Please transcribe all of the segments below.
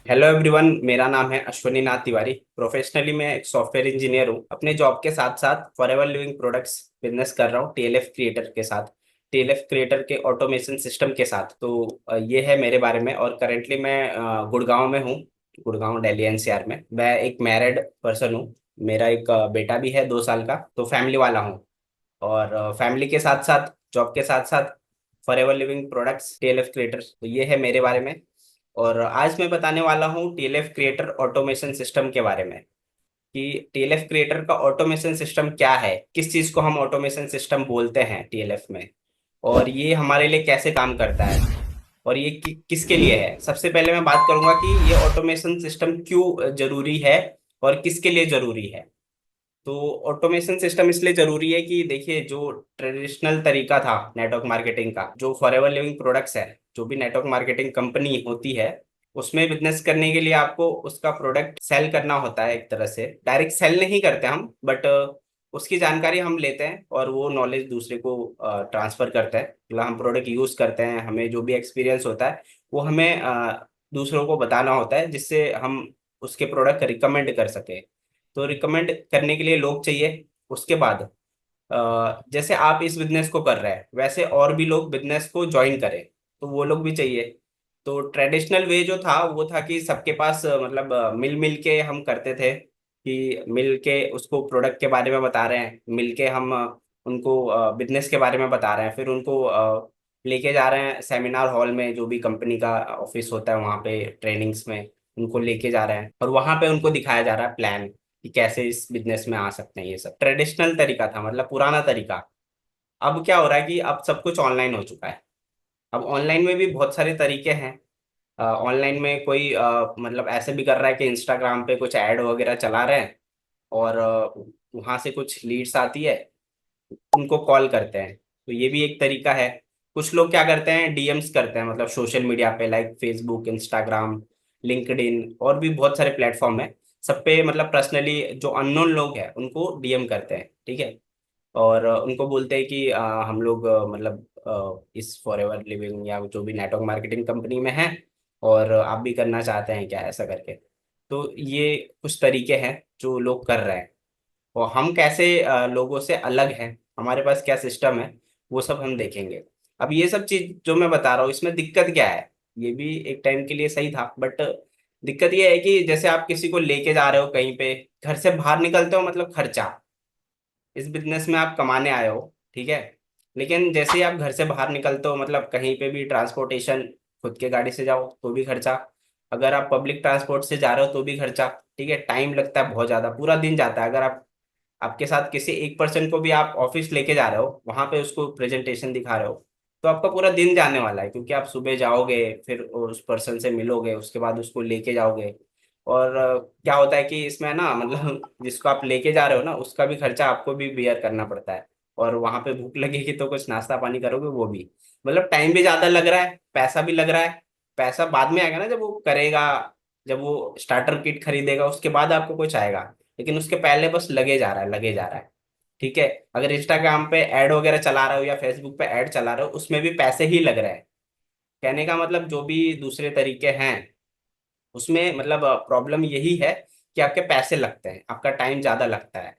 Hello everyone, मेरा नाम है अश्वनी नाथ तिवारी। प्रोफेशनली मैं एक सॉफ्टवेयर इंजीनियर हूँ। अपने जॉब के साथ साथ फॉरएवर लिविंग प्रोडक्ट्स बिजनेस कर रहा हूँ टीएलएफ क्रिएटर के साथ, टीएलएफ क्रिएटर के ऑटोमेशन सिस्टम के साथ। तो ये है मेरे बारे में। और करेंटली मैं गुड़गांव में हूँ, गुड़गांव दिल्ली एनसीआर में। मैं एक मैरिड पर्सन हूँ। मेरा एक बेटा भी है 2 साल का, तो फैमिली वाला हूँ। और फैमिली के साथ साथ, जॉब के साथ साथ forever living products TLF creator, तो ये है मेरे बारे में। और आज मैं बताने वाला हूँ टीएलएफ क्रिएटर ऑटोमेशन सिस्टम के बारे में कि टीएलएफ क्रिएटर का ऑटोमेशन सिस्टम क्या है, किस चीज़ को हम ऑटोमेशन सिस्टम बोलते हैं टीएलएफ में, और ये हमारे लिए कैसे काम करता है, और ये किसके लिए है। सबसे पहले मैं बात करूंगा कि ये ऑटोमेशन सिस्टम क्यों जरूरी है और किसके लिए जरूरी है। तो ऑटोमेशन सिस्टम इसलिए जरूरी है कि देखिए, जो ट्रेडिशनल तरीका था नेटवर्क मार्केटिंग का, जो फॉरएवर लिविंग प्रोडक्ट्स है, जो भी नेटवर्क मार्केटिंग कंपनी होती है, उसमें बिजनेस करने के लिए आपको उसका प्रोडक्ट सेल करना होता है। एक तरह से डायरेक्ट सेल नहीं करते हम, बट उसकी जानकारी हम लेते हैं और वो नॉलेज दूसरे को ट्रांसफर करते हैं। मतलब हम प्रोडक्ट यूज करते हैं, हमें जो भी एक्सपीरियंस होता है वो हमें दूसरों को बताना होता है, जिससे हम उसके प्रोडक्ट रिकमेंड कर सके। तो रिकमेंड करने के लिए लोग चाहिए। उसके बाद जैसे आप इस बिजनेस को कर रहे हैं, वैसे और भी लोग बिजनेस को ज्वाइन करें, तो वो लोग भी चाहिए। तो ट्रेडिशनल वे जो था वो था कि सबके पास मतलब मिल मिल के हम करते थे, कि मिल के उसको प्रोडक्ट के बारे में बता रहे हैं, मिल के हम उनको बिजनेस के बारे में बता रहे हैं, फिर उनको लेके जा रहे हैं सेमिनार हॉल में, जो भी कंपनी का ऑफिस होता है वहाँ पे ट्रेनिंग्स में उनको लेके जा रहे हैं, और वहाँ पे उनको दिखाया जा रहा है प्लान कि कैसे इस बिजनेस में आ सकते हैं। ये सब ट्रेडिशनल तरीका था, मतलब पुराना तरीका। अब क्या हो रहा है कि अब सब कुछ ऑनलाइन हो चुका है। अब ऑनलाइन में भी बहुत सारे तरीके हैं। ऑनलाइन में कोई मतलब ऐसे भी कर रहा है कि इंस्टाग्राम पे कुछ ऐड वगैरह चला रहे हैं, और वहां से कुछ लीड्स आती है, उनको कॉल करते हैं। तो ये भी एक तरीका है। कुछ लोग क्या करते हैं, डीएम्स करते हैं, मतलब सोशल मीडिया पे लाइक फेसबुक, इंस्टाग्राम, लिंक्डइन और भी बहुत सारे प्लेटफॉर्म है। सब पे मतलब पर्सनली जो अननोन लोग हैं उनको डीएम करते हैं, ठीक है। और उनको बोलते हैं कि हम लोग मतलब इस फॉरएवर लिविंग या जो भी नेटवर्क मार्केटिंग कंपनी में हैं, और आप भी करना चाहते हैं क्या, ऐसा करके। तो ये कुछ तरीके हैं जो लोग कर रहे हैं। और हम कैसे लोगों से अलग हैं, हमारे पास क्या सिस्टम है, वो सब हम देखेंगे। अब ये सब चीज जो मैं बता रहा हूँ, इसमें दिक्कत क्या है। ये भी एक टाइम के लिए सही था, बट दिक्कत ये है कि जैसे आप किसी को लेके जा रहे हो कहीं पे, घर से बाहर निकलते हो मतलब खर्चा। इस बिजनेस में आप कमाने आए हो, ठीक है, लेकिन जैसे ही आप घर से बाहर निकलते हो, मतलब कहीं पे भी ट्रांसपोर्टेशन, खुद के गाड़ी से जाओ तो भी खर्चा, अगर आप पब्लिक ट्रांसपोर्ट से जा रहे हो तो भी खर्चा, ठीक है। टाइम लगता है बहुत ज्यादा, पूरा दिन जाता है। अगर आप आपके साथ किसी एक पर्सन को भी आप ऑफिस लेके जा रहे हो, वहां पे उसको प्रेजेंटेशन दिखा रहे हो, तो आपका पूरा दिन जाने वाला है, क्योंकि आप सुबह जाओगे, फिर उस पर्सन से मिलोगे, उसके बाद उसको लेके जाओगे। और क्या होता है कि इसमें ना मतलब जिसको आप लेके जा रहे हो ना, उसका भी खर्चा आपको भी बियर करना पड़ता है। और वहां पे भूख लगेगी तो कुछ नाश्ता पानी करोगे, वो भी मतलब टाइम भी ज्यादा लग रहा है, पैसा भी लग रहा है। पैसा बाद में आएगा ना, जब वो करेगा, जब वो स्टार्टर किट खरीदेगा, उसके बाद आपको कुछ आएगा। लेकिन उसके पहले बस लगे जा रहा है, लगे जा रहा है, ठीक है। अगर इंस्टाग्राम पे ऐड वगैरह चला रहे हो या फेसबुक पे ऐड चला रहे हो, उसमें भी पैसे ही लग रहे हैं। कहने का मतलब जो भी दूसरे तरीके हैं, उसमें मतलब प्रॉब्लम यही है कि आपके पैसे लगते हैं, आपका टाइम ज्यादा लगता है।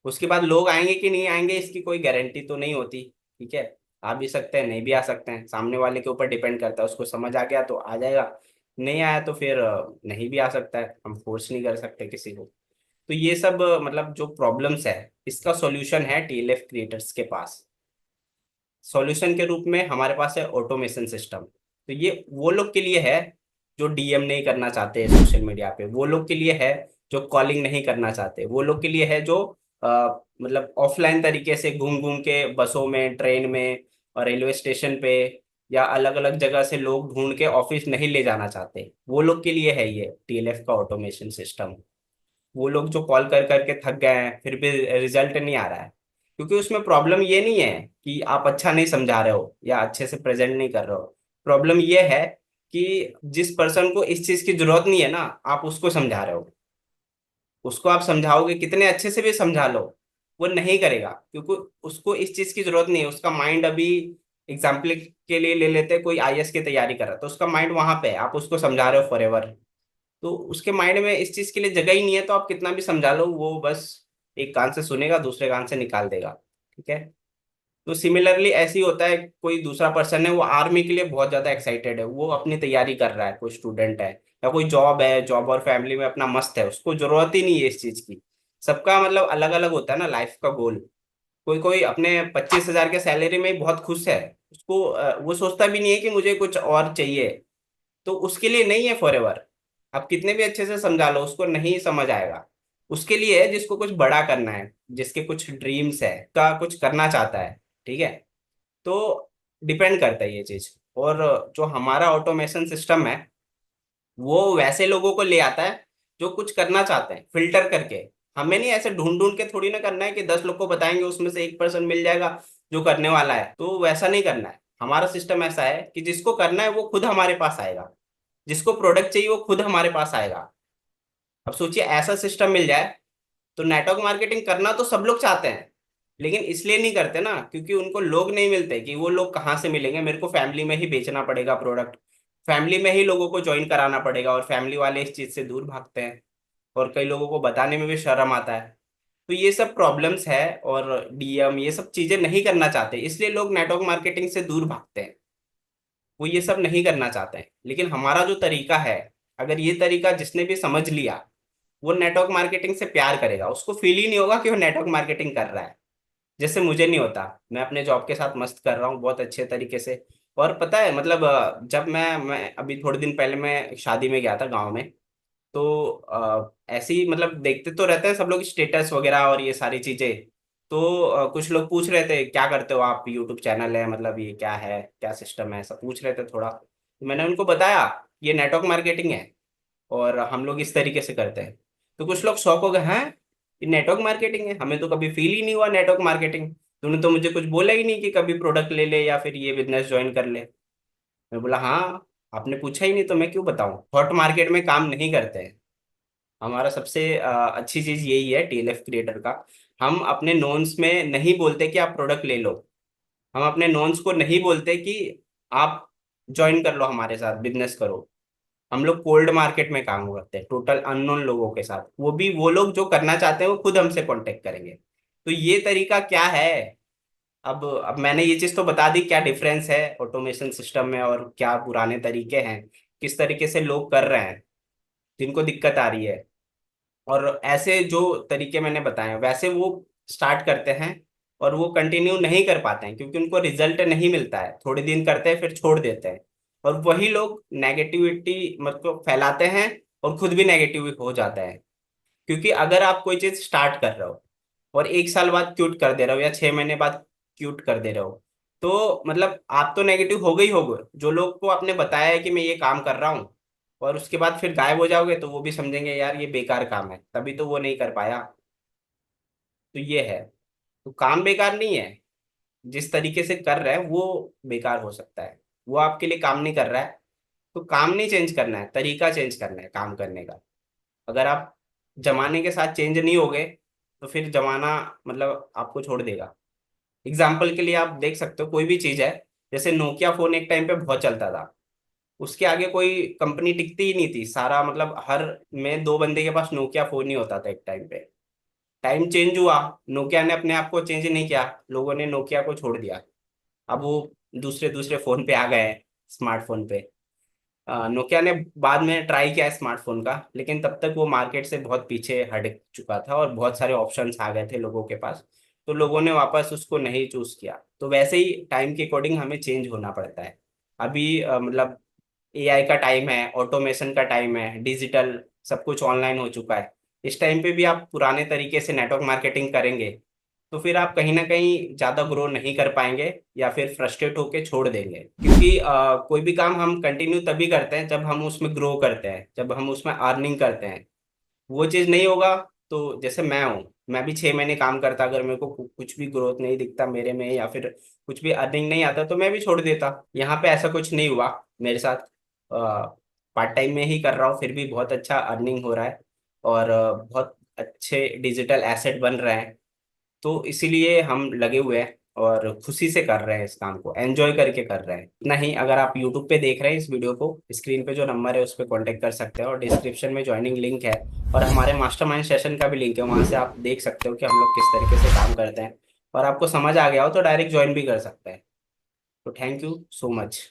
उसके बाद लोग आएंगे कि नहीं आएंगे, इसकी कोई गारंटी तो नहीं होती, ठीक है। आ भी सकते हैं, नहीं भी आ सकते हैं, सामने वाले के ऊपर डिपेंड करता है। उसको समझ आ गया तो आ जाएगा, नहीं आया तो फिर नहीं भी आ सकता है, हम फोर्स नहीं कर सकते किसी को। तो ये सब मतलब जो प्रॉब्लम्स है, इसका सॉल्यूशन है टीएलएफ क्रिएटर्स के पास। सॉल्यूशन के रूप में हमारे पास है ऑटोमेशन सिस्टम। तो ये वो लोग के लिए है जो डीएम नहीं करना चाहते सोशल मीडिया पे, वो लोग के लिए है जो कॉलिंग नहीं करना चाहते, वो लोग के लिए है जो मतलब ऑफलाइन तरीके से घूम घूम के बसों में, ट्रेन में और रेलवे स्टेशन पे या अलग अलग जगह से लोग ढूंढ के ऑफिस नहीं ले जाना चाहते, वो लोग के लिए है ये टीएलएफ का ऑटोमेशन सिस्टम। वो लोग जो कॉल कर करके थक गए हैं, फिर भी रिजल्ट नहीं आ रहा है, क्योंकि उसमें प्रॉब्लम ये नहीं है कि आप अच्छा नहीं समझा रहे हो या अच्छे से प्रेजेंट नहीं कर रहे हो। प्रॉब्लम ये है कि जिस पर्सन को इस चीज की जरूरत नहीं है ना, आप उसको समझा रहे हो। उसको आप समझाओगे, कितने अच्छे से भी समझा लो, वो नहीं करेगा, क्योंकि उसको इस चीज की जरूरत नहीं है। उसका माइंड अभी, एग्जाम्पल के लिए ले लेते हैं, कोई आईएएस की तैयारी कर रहा है, तो उसका माइंड वहां पे है, आप उसको समझा रहे हो फॉर एवर, तो उसके माइंड में इस चीज के लिए जगह ही नहीं है, तो आप कितना भी समझा लो वो बस एक कान से सुनेगा, दूसरे कान से निकाल देगा। ठीक है। तो सिमिलरली ऐसे ही होता है, कोई दूसरा पर्सन है वो आर्मी के लिए बहुत ज्यादा एक्साइटेड है, वो अपनी तैयारी कर रहा है, कोई स्टूडेंट है या कोई जॉब है, जॉब और फैमिली में अपना मस्त है, उसको जरूरत ही नहीं है इस चीज की। सबका मतलब अलग अलग होता है ना लाइफ का गोल। कोई कोई अपने 25,000 के सैलरी में ही बहुत खुश है, उसको वो सोचता भी नहीं है कि मुझे कुछ और चाहिए। तो उसके लिए नहीं है फॉर एवर। आप कितने भी अच्छे से समझा लो उसको नहीं समझ आएगा। उसके लिए है जिसको कुछ बड़ा करना है, जिसके कुछ ड्रीम्स है, का कुछ करना चाहता है। ठीक है। तो डिपेंड करता है ये चीज। और जो हमारा ऑटोमेशन सिस्टम है वो वैसे लोगों को ले आता है जो कुछ करना चाहते हैं, फिल्टर करके। हमें नहीं ऐसे ढूंढ ढूंढ के थोड़ी ना करना है कि 10 लोग को बताएंगे उसमें से 1% मिल जाएगा जो करने वाला है, तो वैसा नहीं करना है। हमारा सिस्टम ऐसा है कि जिसको करना है वो खुद हमारे पास आएगा, जिसको प्रोडक्ट चाहिए वो खुद हमारे पास आएगा। अब सोचिए ऐसा सिस्टम मिल जाए। तो नेटवर्क मार्केटिंग करना तो सब लोग चाहते हैं, लेकिन इसलिए नहीं करते ना क्योंकि उनको लोग नहीं मिलते। कि वो लोग कहाँ से मिलेंगे, मेरे को फैमिली में ही बेचना पड़ेगा प्रोडक्ट, फैमिली में ही लोगों को ज्वाइन कराना पड़ेगा, और फैमिली वाले इस चीज से दूर भागते हैं, और कई लोगों को बताने में भी शर्म आता है। तो ये सब प्रॉब्लम्स है, और डीएम ये सब चीजें नहीं करना चाहते, इसलिए लोग नेटवर्क मार्केटिंग से दूर भागते हैं। वो ये सब नहीं करना चाहते हैं, लेकिन हमारा जो तरीका है, अगर ये तरीका जिसने भी समझ लिया वो नेटवर्क मार्केटिंग से प्यार करेगा, उसको फील ही नहीं होगा कि वो नेटवर्क मार्केटिंग कर रहा है। जैसे मुझे नहीं होता, मैं अपने जॉब के साथ मस्त कर रहा हूँ बहुत अच्छे तरीके से। और पता है मतलब जब मैं अभी थोड़े दिन पहले मैं शादी में गया था गाँव में। तो ऐसे ही मतलब देखते तो रहते हैं सब लोग स्टेटस वगैरह और ये सारी चीजें। तो कुछ लोग पूछ रहे थे क्या करते हो आप, यूट्यूब चैनल है, मतलब ये क्या है, क्या सिस्टम है, सब पूछ रहे थे थोड़ा। तो मैंने उनको बताया ये नेटवर्क मार्केटिंग है और हम लोग इस तरीके से करते हैं। तो कुछ लोग शौक हो गए, हैं ये नेटवर्क मार्केटिंग है, हमें तो कभी फील ही नहीं हुआ नेटवर्क मार्केटिंग, तूने तो मुझे कुछ बोला ही नहीं कि कभी प्रोडक्ट ले ले या फिर ये बिजनेस ज्वाइन कर ले। मैं बोला हाँ, आपने पूछा ही नहीं तो मैं क्यों बताऊं। हॉट मार्केट में काम नहीं करते हैं। हमारा सबसे अच्छी चीज यही है टीएलएफ क्रिएटर का। हम अपने नोन्स में नहीं बोलते कि आप प्रोडक्ट ले लो, हम अपने नोन्स को नहीं बोलते कि आप ज्वाइन कर लो हमारे साथ बिजनेस करो। हम लोग कोल्ड मार्केट में काम करते हैं टोटल अननोन लोगों के साथ, वो भी वो लोग जो करना चाहते हैं वो खुद हमसे कांटेक्ट करेंगे। तो ये तरीका क्या है। अब मैंने ये चीज तो बता दी क्या डिफरेंस है ऑटोमेशन सिस्टम में और क्या पुराने तरीके हैं, किस तरीके से लोग कर रहे हैं जिनको दिक्कत आ रही है। और ऐसे जो तरीके मैंने बताए हैं, वैसे वो स्टार्ट करते हैं और वो कंटिन्यू नहीं कर पाते हैं क्योंकि उनको रिजल्ट नहीं मिलता है, थोड़े दिन करते हैं फिर छोड़ देते हैं। और वही लोग नेगेटिविटी मतलब फैलाते हैं और खुद भी नेगेटिव हो जाता है। क्योंकि अगर आप कोई चीज स्टार्ट कर रहे हो और 1 साल बाद क्यूट कर दे रहे हो या 6 महीने बाद क्यूट कर दे रहे हो, तो मतलब आप तो नेगेटिव हो गई होगे। जो लोग को आपने बताया है कि मैं ये काम कर रहा हूँ और उसके बाद फिर गायब हो जाओगे तो वो भी समझेंगे यार ये बेकार काम है, तभी तो वो नहीं कर पाया। तो ये है। तो काम बेकार नहीं है, जिस तरीके से कर रहा है वो बेकार हो सकता है, वो आपके लिए काम नहीं कर रहा है। तो काम नहीं चेंज करना है, तरीका चेंज करना है काम करने का। अगर आप जमाने के साथ चेंज नहीं होगे तो फिर जमाना मतलब आपको छोड़ देगा। एग्जाम्पल के लिए आप देख सकते हो कोई भी चीज है, जैसे नोकिया फोन एक टाइम पे बहुत चलता था, उसके आगे कोई कंपनी टिकती ही नहीं थी, सारा मतलब हर में 2 बंदे के पास नोकिया फोन ही होता था एक टाइम पे। टाइम चेंज हुआ, नोकिया ने अपने आप को चेंज नहीं किया, लोगों ने नोकिया को छोड़ दिया। अब वो दूसरे दूसरे फोन पे आ गए हैं, स्मार्टफोन पे। नोकिया ने बाद में ट्राई किया स्मार्टफोन का, लेकिन तब तक वो मार्केट से बहुत पीछे हट चुका था और बहुत सारे ऑप्शंस आ गए थे लोगों के पास। तो लोगों ने वापस उसको नहीं चूज किया। तो वैसे ही टाइम के अकॉर्डिंग हमें चेंज होना पड़ता है। अभी मतलब एआई का टाइम है, ऑटोमेशन का टाइम है, डिजिटल सब कुछ ऑनलाइन हो चुका है। इस टाइम पे भी आप पुराने तरीके से नेटवर्क मार्केटिंग करेंगे तो फिर आप कहीं ना कहीं ज्यादा ग्रो नहीं कर पाएंगे, या फिर फ्रस्ट्रेट होके छोड़ देंगे। क्योंकि कोई भी काम हम कंटिन्यू तभी करते हैं जब हम उसमें ग्रो करते हैं, जब हम उसमें अर्निंग करते हैं। वो चीज नहीं होगा तो जैसे मैं हूँ, मैं भी 6 महीने काम करता, अगर मेरे को कुछ भी ग्रोथ नहीं दिखता मेरे में या फिर कुछ भी अर्निंग नहीं आता तो मैं भी छोड़ देता। यहाँ पे ऐसा कुछ नहीं हुआ मेरे साथ। पार्ट टाइम में ही कर रहा हूँ फिर भी बहुत अच्छा अर्निंग हो रहा है, और बहुत अच्छे डिजिटल एसेट बन रहे हैं। तो इसीलिए हम लगे हुए हैं और खुशी से कर रहे हैं, इस काम को एंजॉय करके कर रहे हैं। इतना ही, अगर आप यूट्यूब पे देख रहे हैं इस वीडियो को, स्क्रीन पे जो नंबर है उस पर कॉन्टेक्ट कर सकते हैं, और डिस्क्रिप्शन में ज्वाइनिंग लिंक है, और हमारे मास्टरमाइंड सेशन का भी लिंक है, वहां से आप देख सकते हो कि हम लोग किस तरीके से काम करते हैं। और आपको समझ आ गया हो तो डायरेक्ट ज्वाइन भी कर सकते हैं। तो थैंक यू सो मच।